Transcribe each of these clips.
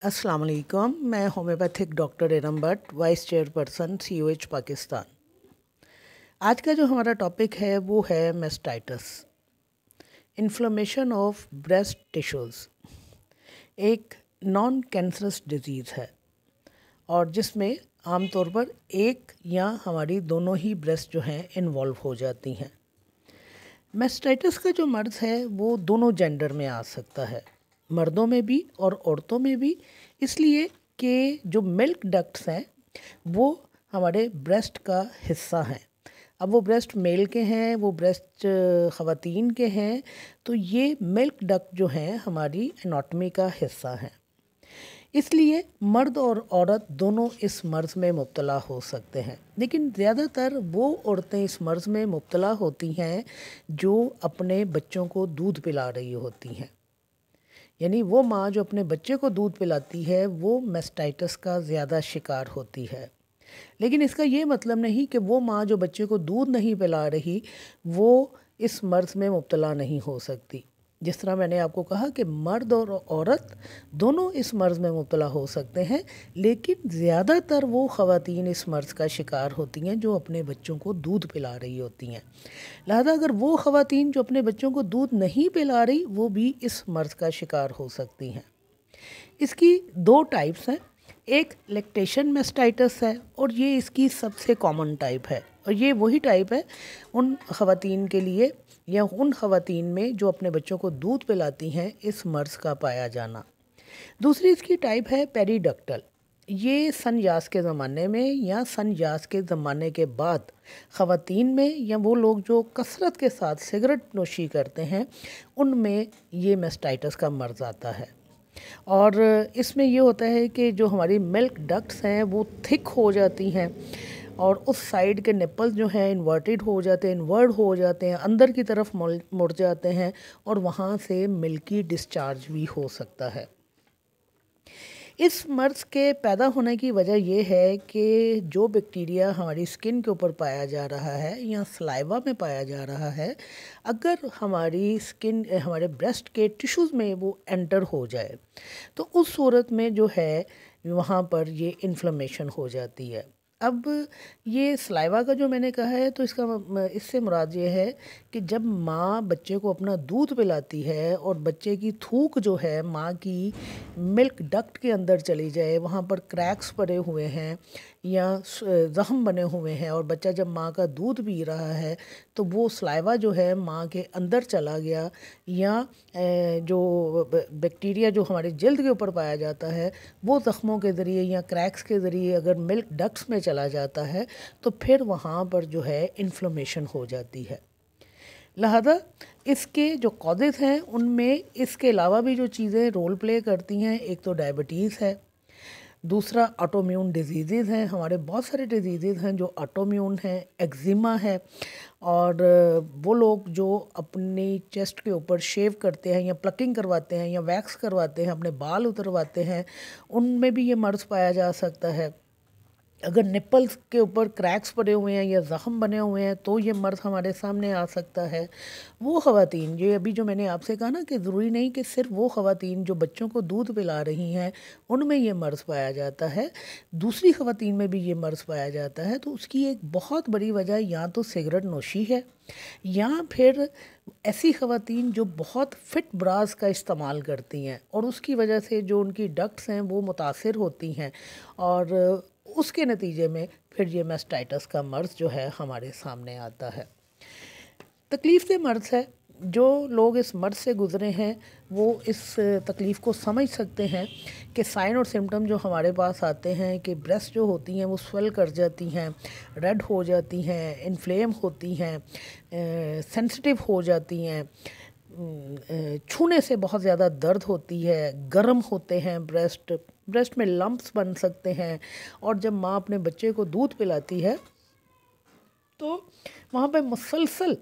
अस्सलाम वालेकुम। मैं homeopathic doctor Iram Bhatt, vice chairperson COH Pakistan. आज का जो हमारा टॉपिक है वो है mastitis, inflammation of breast tissues. एक नॉन कैंसरस डिजीज़ है और जिसमें आमतौर पर एक या हमारी दोनों ही ब्रेस्ट जो हैं इन्वॉल्व हो जाती हैं। मेस्टाइटिस का जो मर्ज़ है वो दोनों जेंडर में आ सकता है, मर्दों में भी और औरतों में भी, इसलिए कि जो मिल्क डक्ट्स हैं वो हमारे ब्रेस्ट का हिस्सा हैं। अब वो ब्रेस्ट मेल के हैं, वो ब्रेस्ट ख़वातीन के हैं, तो ये मिल्क डक्ट जो हैं हमारी एनाटॉमी का हिस्सा हैं। इसलिए मर्द और औरत दोनों इस मर्ज़ में मुब्तला हो सकते हैं, लेकिन ज़्यादातर वो औरतें इस मर्ज़ में मुब्तला होती हैं जो अपने बच्चों को दूध पिला रही होती हैं। यानी वो माँ जो अपने बच्चे को दूध पिलाती है वो मेस्टाइटिस का ज़्यादा शिकार होती है। लेकिन इसका ये मतलब नहीं कि वो माँ जो बच्चे को दूध नहीं पिला रही वो इस मर्ज़ में मुब्तला नहीं हो सकती। जिस तरह मैंने आपको कहा कि मर्द और औरत दोनों इस मर्ज़ में मुब्तला हो सकते हैं, लेकिन ज़्यादातर वो ख़वातीन इस मर्ज़ का शिकार होती हैं जो अपने बच्चों को दूध पिला रही होती हैं। लिहाजा अगर वो ख़वातीन जो अपने बच्चों को दूध नहीं पिला रही वो भी इस मर्ज़ का शिकार हो सकती हैं। इसकी दो टाइप्स हैं, एक लैक्टेशन मेस्टाइटिस है और ये इसकी सबसे कॉमन टाइप है, और ये वही टाइप है उन ख़वातीन के लिए या उन ख़वातीन में जो अपने बच्चों को दूध पिलाती हैं इस मर्ज़ का पाया जाना। दूसरी इसकी टाइप है पेरीडक्टल। ये सन यास के ज़माने में या सन यास के ज़माने के बाद ख़वातीन में या वो लोग जो कसरत के साथ सिगरेट नोशी करते हैं उनमें ये मेस्टाइटिस का मर्ज़ आता है। और इसमें ये होता है कि जो हमारी मिल्क डक्ट्स हैं वो थिक हो जाती हैं और उस साइड के निप्पल्स जो हैं इन्वर्टेड हो जाते हैं, इन्वर्ट हो जाते हैं, अंदर की तरफ मुड़ जाते हैं और वहाँ से मिल्की डिस्चार्ज भी हो सकता है। इस मर्ज़ के पैदा होने की वजह यह है कि जो बैक्टीरिया हमारी स्किन के ऊपर पाया जा रहा है या सलाइवा में पाया जा रहा है, अगर हमारी स्किन हमारे ब्रेस्ट के टिश्यूज़ में वो एंटर हो जाए तो उस सूरत में जो है वहाँ पर ये इन्फ्लेमेशन हो जाती है। अब ये सलाइवा का जो मैंने कहा है तो इससे मुराद ये है कि जब माँ बच्चे को अपना दूध पिलाती है और बच्चे की थूक जो है माँ की मिल्क डक्ट के अंदर चली जाए, वहाँ पर क्रैक्स पड़े हुए हैं या ज़ख़म बने हुए हैं और बच्चा जब माँ का दूध पी रहा है तो वो सलाइवा जो है माँ के अंदर चला गया, या जो बैक्टीरिया जो हमारे जल्द के ऊपर पाया जाता है वो ज़ख़्मों के ज़रिए या क्रैक्स के ज़रिए अगर मिल्क डक्ट्स में चला जाता है तो फिर वहाँ पर जो है इन्फ्लेमेशन हो जाती है। लिहाजा इसके जो कॉजेज़ हैं उनमें इसके अलावा भी जो चीज़ें रोल प्ले करती हैं, एक तो डायबिटीज़ है, दूसरा ऑटोम्यून डिजीज़ हैं। हमारे बहुत सारे डिजीज़ हैं जो ऑटोम्यून हैं, एक्जिमा है, और वो लोग जो अपनी चेस्ट के ऊपर शेव करते हैं या प्लकिंग करवाते हैं या वैक्स करवाते हैं, अपने बाल उतरवाते हैं, उनमें भी ये मर्ज़ पाया जा सकता है। अगर निप्पल्स के ऊपर क्रैक्स पड़े हुए हैं या ज़ख़म बने हुए हैं तो ये मर्ज़ हमारे सामने आ सकता है। वो ख़वातीन ये अभी जो मैंने आपसे कहा ना कि ज़रूरी नहीं कि सिर्फ वो ख़वातीन जो बच्चों को दूध पिला रही हैं उनमें ये मर्ज़ पाया जाता है, दूसरी ख़वातीन में भी ये मर्ज़ पाया जाता है। तो उसकी एक बहुत बड़ी वजह या तो सिगरेट नोशी है या फिर ऐसी ख़वातीन जो बहुत फ़िट ब्रास का इस्तेमाल करती हैं और उसकी वजह से जो उनकी डक्ट्स हैं वो मुतासिर होती हैं और उसके नतीजे में फिर ये मेस्टाइटिस का मर्ज़ जो है हमारे सामने आता है। तकलीफ़ से मर्ज़ है, जो लोग इस मर्ज़ से गुज़रे हैं वो इस तकलीफ़ को समझ सकते हैं कि साइन और सिम्टम जो हमारे पास आते हैं कि ब्रेस्ट जो होती हैं वो स्वेल कर जाती हैं, रेड हो जाती हैं, इन्फ्लेम होती हैं, सेंसिटिव हो जाती हैं, छूने से बहुत ज़्यादा दर्द होती है, गर्म होते हैं ब्रेस्ट में लम्प्स बन सकते हैं, और जब माँ अपने बच्चे को दूध पिलाती है तो वहाँ पे मुसलसल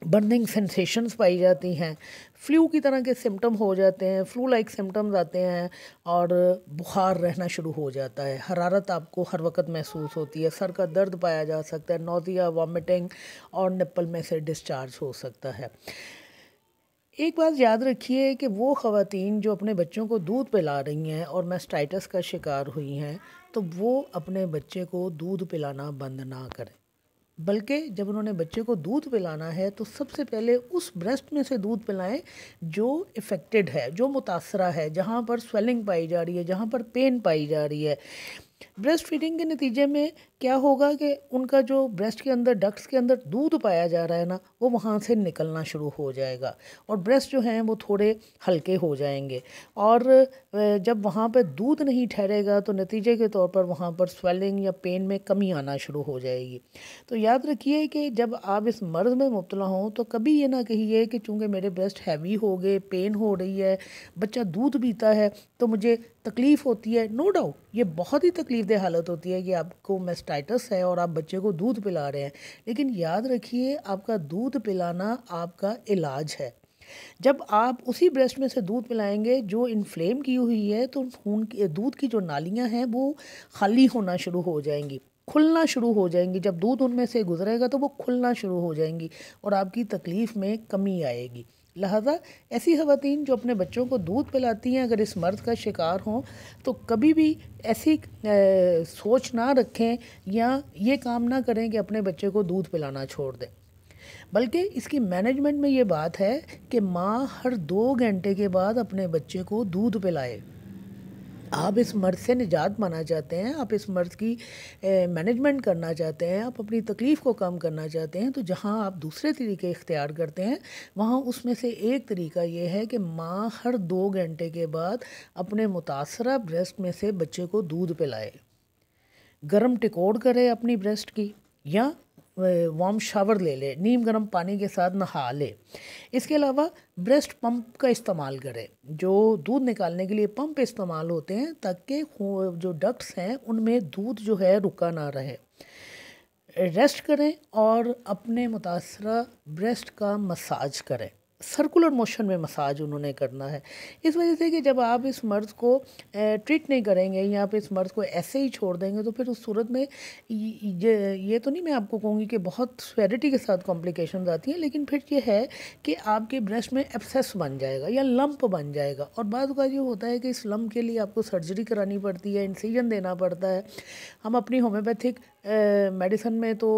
बर्निंग सेंसेशंस पाई जाती हैं, फ्लू की तरह के सिम्टम हो जाते हैं, फ्लू लाइक सिम्टम्स आते हैं और बुखार रहना शुरू हो जाता है, हरारत आपको हर वक्त महसूस होती है, सर का दर्द पाया जा सकता है, नोज़िया, वॉमिटिंग और निप्पल में से डिस्चार्ज हो सकता है। एक बात याद रखिए कि वो ख़वातीन जो अपने बच्चों को दूध पिला रही हैं और मास्टाइटिस का शिकार हुई हैं, तो वो अपने बच्चे को दूध पिलाना बंद ना करें, बल्कि जब उन्होंने बच्चे को दूध पिलाना है तो सबसे पहले उस ब्रेस्ट में से दूध पिलाएं जो इफ़ेक्टेड है, जो मुतासरा है, जहाँ पर स्वेलिंग पाई जा रही है, जहाँ पर पेन पाई जा रही है। ब्रेस्ट फीडिंग के नतीजे में क्या होगा कि उनका जो ब्रेस्ट के अंदर डक्ट्स के अंदर दूध पाया जा रहा है ना, वो वहाँ से निकलना शुरू हो जाएगा और ब्रेस्ट जो हैं वो थोड़े हल्के हो जाएंगे। और जब वहाँ पर दूध नहीं ठहरेगा तो नतीजे के तौर पर वहाँ पर स्वेलिंग या पेन में कमी आना शुरू हो जाएगी। तो याद रखिए कि जब आप इस मर्ज़ में मुब्तला हों तो कभी ये ना कहिए कि चूँकि मेरे ब्रेस्ट हैवी हो गए, पेन हो रही है, बच्चा दूध पीता है तो मुझे तकलीफ़ होती है। नो डाउट ये बहुत ही तकलीफ़देह हालत होती है कि आपको मास्टाइटिस है और आप बच्चे को दूध पिला रहे हैं, लेकिन याद रखिए आपका दूध पिलाना आपका इलाज है। जब आप उसी ब्रेस्ट में से दूध पिलाएंगे जो इन्फ्लेम की हुई है, तो खून की दूध की जो नालियाँ हैं वो खाली होना शुरू हो जाएंगी, खुलना शुरू हो जाएंगी। जब दूध उनमें से गुजरेगा तो वो खुलना शुरू हो जाएंगी और आपकी तकलीफ़ में कमी आएगी। लिहाजा ऐसी ख़वातीन जो अपने बच्चों को दूध पिलाती हैं, अगर इस मर्ज़ का शिकार हों तो कभी भी ऐसी सोच ना रखें या ये काम ना करें कि अपने बच्चे को दूध पिलाना छोड़ दें, बल्कि इसकी मैनेजमेंट में ये बात है कि माँ हर 2 घंटे के बाद अपने बच्चे को दूध पिलाए। आप इस मर्ज़ से निजात पाना चाहते हैं, आप इस मर्ज़ की मैनेजमेंट करना चाहते हैं, आप अपनी तकलीफ़ को कम करना चाहते हैं, तो जहाँ आप दूसरे तरीके इख्तियार करते हैं वहाँ उसमें से एक तरीका ये है कि माँ हर 2 घंटे के बाद अपने मुतासरा ब्रेस्ट में से बच्चे को दूध पिलाए, गर्म टिकोड़ करे अपनी ब्रेस्ट की, या वार्म शावर ले ले, नीम गर्म पानी के साथ नहा ले। इसके अलावा ब्रेस्ट पंप का इस्तेमाल करें, जो दूध निकालने के लिए पंप इस्तेमाल होते हैं ताकि जो डक्ट्स हैं उनमें दूध जो है रुका ना रहे। रेस्ट करें और अपने मुतासरा ब्रेस्ट का मसाज करें, सर्कुलर मोशन में मसाज उन्होंने करना है। इस वजह से कि जब आप इस मर्ज़ को ट्रीट नहीं करेंगे या आप इस मर्ज़ को ऐसे ही छोड़ देंगे तो फिर उस सूरत में ये तो नहीं मैं आपको कहूँगी कि बहुत स्वेरिटी के साथ कॉम्प्लिकेशंस आती हैं, लेकिन फिर ये है कि आपके ब्रेस्ट में एब्सेस बन जाएगा या लंप बन जाएगा। और बाद का ये होता है कि इस लंप के लिए आपको सर्जरी करानी पड़ती है, इंसिजन देना पड़ता है। हम अपनी होम्योपैथिक मेडिसिन में तो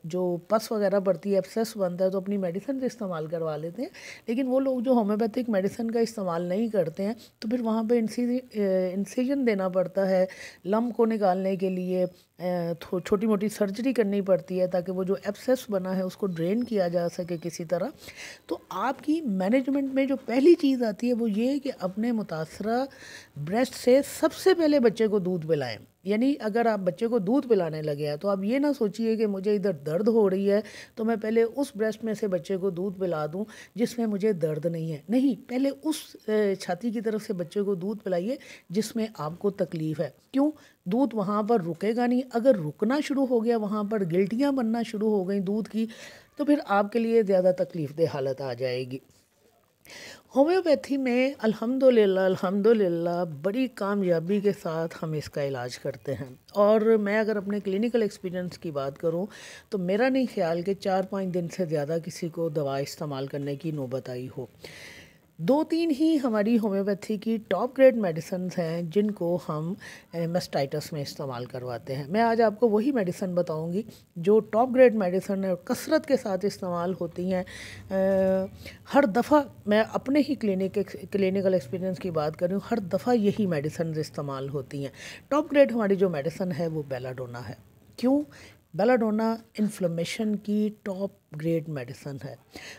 जो पस वगैरह पड़ती है, एब्सेस बनता है, तो अपनी मेडिसिन से इस्तेमाल करवा लेते हैं, लेकिन वो लोग जो होम्योपैथिक मेडिसिन का इस्तेमाल नहीं करते हैं तो फिर वहाँ पे इंसिजन देना पड़ता है, लम्ब को निकालने के लिए छोटी मोटी सर्जरी करनी पड़ती है ताकि वो जो एब्सेस बना है उसको ड्रेन किया जा सके किसी तरह। तो आपकी मैनेजमेंट में जो पहली चीज़ आती है वो ये कि अपने मुतासरा ब्रेस्ट से सबसे पहले बच्चे को दूध पिलाएं। यानी अगर आप बच्चे को दूध पिलाने लगे हैं तो आप ये ना सोचिए कि मुझे इधर दर्द हो रही है तो मैं पहले उस ब्रेस्ट में से बच्चे को दूध पिला दूं जिसमें मुझे दर्द नहीं है। नहीं, पहले उस छाती की तरफ से बच्चे को दूध पिलाइए जिसमें आपको तकलीफ़ है। क्यों? दूध वहाँ पर रुकेगा नहीं। अगर रुकना शुरू हो गया, वहाँ पर गिल्टियाँ बनना शुरू हो गई दूध की, तो फिर आपके लिए ज़्यादा तकलीफ़देह हालत आ जाएगी। होम्योपैथी में अल्हम्दुलिल्लाह बड़ी कामयाबी के साथ हम इसका इलाज करते हैं। और मैं अगर अपने क्लिनिकल एक्सपीरियंस की बात करूं तो मेरा नहीं ख्याल कि 4-5 दिन से ज़्यादा किसी को दवा इस्तेमाल करने की नौबत आई हो। 2-3 ही हमारी होम्योपैथी की टॉप ग्रेड मेडिसिन हैं जिनको हम मास्टाइटिस में इस्तेमाल करवाते हैं। मैं आज आपको वही मेडिसिन बताऊंगी जो टॉप ग्रेड मेडिसिन है और कसरत के साथ इस्तेमाल होती हैं। हर दफ़ा मैं अपने ही क्लिनिकल एक्सपीरियंस की बात कर रही हूँ, हर दफ़ा यही मेडिसिन इस्तेमाल होती हैं। टॉप ग्रेड हमारी जो मेडिसिन है वो बेलाडोना है। क्यों? बेलाडोना इन्फ्लेमेशन की टॉप ग्रेड मेडिसिन है।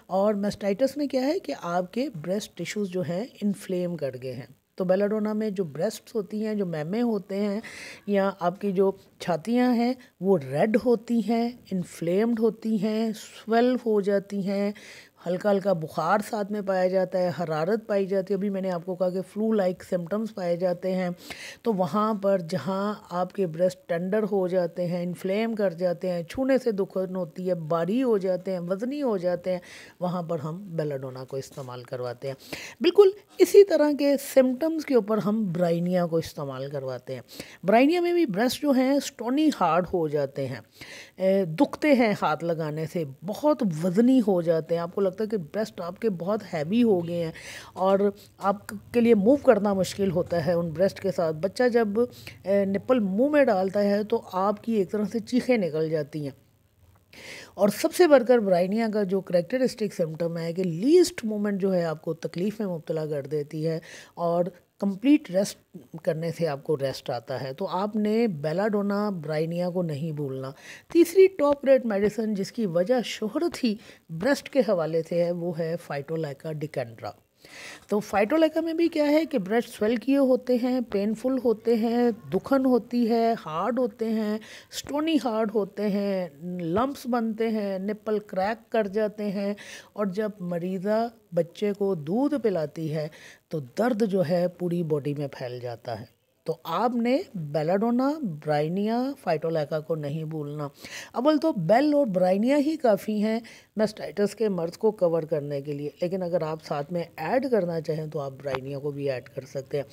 और मास्टाइटिस में क्या है कि आपके ब्रेस्ट टिश्यूज़ जो हैं इन्फ्लेम कर गए हैं, तो बेलाडोना में जो ब्रेस्ट्स होती हैं, जो मैमे होते हैं या आपकी जो छातियां हैं वो रेड होती हैं, इन्फ्लेम्ड होती हैं, स्वेल हो जाती हैं, हल्का हल्का बुखार साथ में पाया जाता है, हरारत पाई जाती है। अभी मैंने आपको कहा कि फ्लू लाइक सिम्टम्स पाए जाते हैं। तो वहाँ पर जहाँ आपके ब्रेस्ट टेंडर हो जाते हैं, इन्फ्लेम कर जाते हैं, छूने से दुखन होती है, भारी हो जाते हैं, वज़नी हो जाते हैं, वहाँ पर हम बेलाडोना को इस्तेमाल करवाते हैं। बिल्कुल इसी तरह के सिम्टम्स के ऊपर हम ब्राइनिया को इस्तेमाल करवाते हैं। ब्राइनिया में भी ब्रेस्ट जो हैं स्टोनी हार्ड हो जाते हैं, दुखते हैं हाथ लगाने से, बहुत वज़नी हो जाते हैं, आपको लगता लगता है कि ब्रेस्ट आपके बहुत हैवी हो गए हैं और आपके लिए मूव करना मुश्किल होता है उन ब्रेस्ट के साथ, बच्चा जब निप्पल मुंह में डालता है तो आपकी एक तरह से चीखें निकल जाती हैं। और सबसे बढ़कर ब्राइनिया का जो करेक्टरिस्टिक सिम्टम है कि लीस्ट मोमेंट जो है आपको तकलीफ़ में मुब्तला कर देती है और कंप्लीट रेस्ट करने से आपको रेस्ट आता है। तो आपने बेलाडोना ब्राइनिया को नहीं भूलना। तीसरी टॉप रेट मेडिसिन जिसकी वजह शोहरत ही ब्रेस्ट के हवाले से है वो है फाइटोलैका डिकेंड्रा। तो फाइटोलैका में भी क्या है कि ब्रेस्ट स्वेल किए होते हैं, पेनफुल होते हैं, दुखन होती है, हार्ड होते हैं, स्टोनी हार्ड होते हैं, लम्प्स बनते हैं, निप्पल क्रैक कर जाते हैं और जब मरीज़ा बच्चे को दूध पिलाती है तो दर्द जो है पूरी बॉडी में फैल जाता है। तो आपने बेलाडोना, ब्राइनिया, फाइटोलैका को नहीं भूलना। अव्वल तो बेल और ब्राइनिया ही काफ़ी हैं मैस्टाइटिस के मर्ज को कवर करने के लिए, लेकिन अगर आप साथ में ऐड करना चाहें तो आप ब्राइनिया को भी ऐड कर सकते हैं।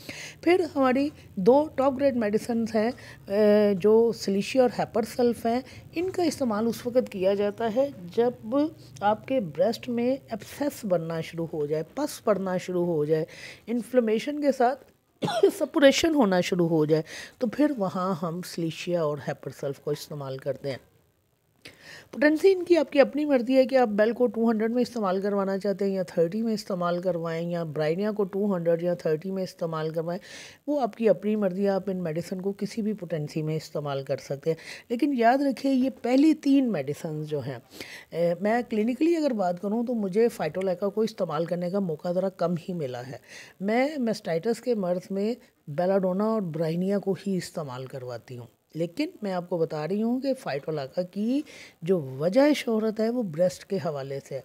फिर हमारी दो टॉप ग्रेड मेडिसिन हैं जो सिलिशिया और हेपरसल्फ हैं। इनका इस्तेमाल उस वक्त किया जाता है जब आपके ब्रेस्ट में एब्सेस बनना शुरू हो जाए, पस पड़ना शुरू हो जाए, इन्फ्लेमेशन के साथ सपुरेशन होना शुरू हो जाए, तो फिर वहाँ हम सिलिशिया और हेपरसल्फ को इस्तेमाल करते हैं। पोटेंसी इनकी आपकी अपनी मर्ज़ी है कि आप बेल को 200 में इस्तेमाल करवाना चाहते हैं या 30 में इस्तेमाल करवाएं, या ब्राइनिया को 200 या 30 में इस्तेमाल करवाएं, वो आपकी अपनी मर्ज़ी है। आप इन मेडिसिन को किसी भी पोटेंसी में इस्तेमाल कर सकते हैं। लेकिन याद रखिए ये पहली 3 मेडिसिन जो हैं, मैं क्लिनिकली अगर बात करूँ तो मुझे फाइटोलैका को इस्तेमाल करने का मौका ज़रा कम ही मिला है। मैं मैस्टाइटिस के मर्ज़ में बेलाडोना और ब्राइनिया को ही इस्तेमाल करवाती हूँ, लेकिन मैं आपको बता रही हूँ कि फाइटोलैका की जो वजह शोहरत है वो ब्रेस्ट के हवाले से है।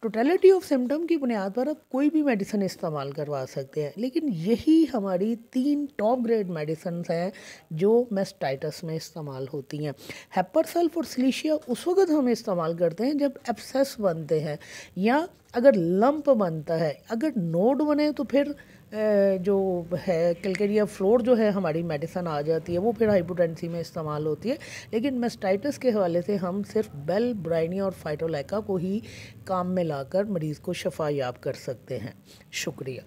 टोटलिटी ऑफ सिम्टम की बुनियाद पर आप कोई भी मेडिसिन इस्तेमाल करवा सकते हैं, लेकिन यही हमारी 3 टॉप ग्रेड मेडिसिन हैं जो मैस्टाइटिस में इस्तेमाल होती हैं। हेपरसल्फ और सिलिशिया उस वक्त हम इस्तेमाल करते हैं जब एब्सेस बनते हैं या अगर लंप बनता है। अगर नोड बने तो फिर जो है कैलकेरिया फ्लोर जो है हमारी मेडिसिन आ जाती है, वो फिर हाइपोटेंसी में इस्तेमाल होती है। लेकिन मैस्टाइटिस के हवाले से हम सिर्फ बेल, ब्राइनिया और फाइटोलैका को ही काम में लाकर मरीज़ को शफा याब कर सकते हैं। शुक्रिया।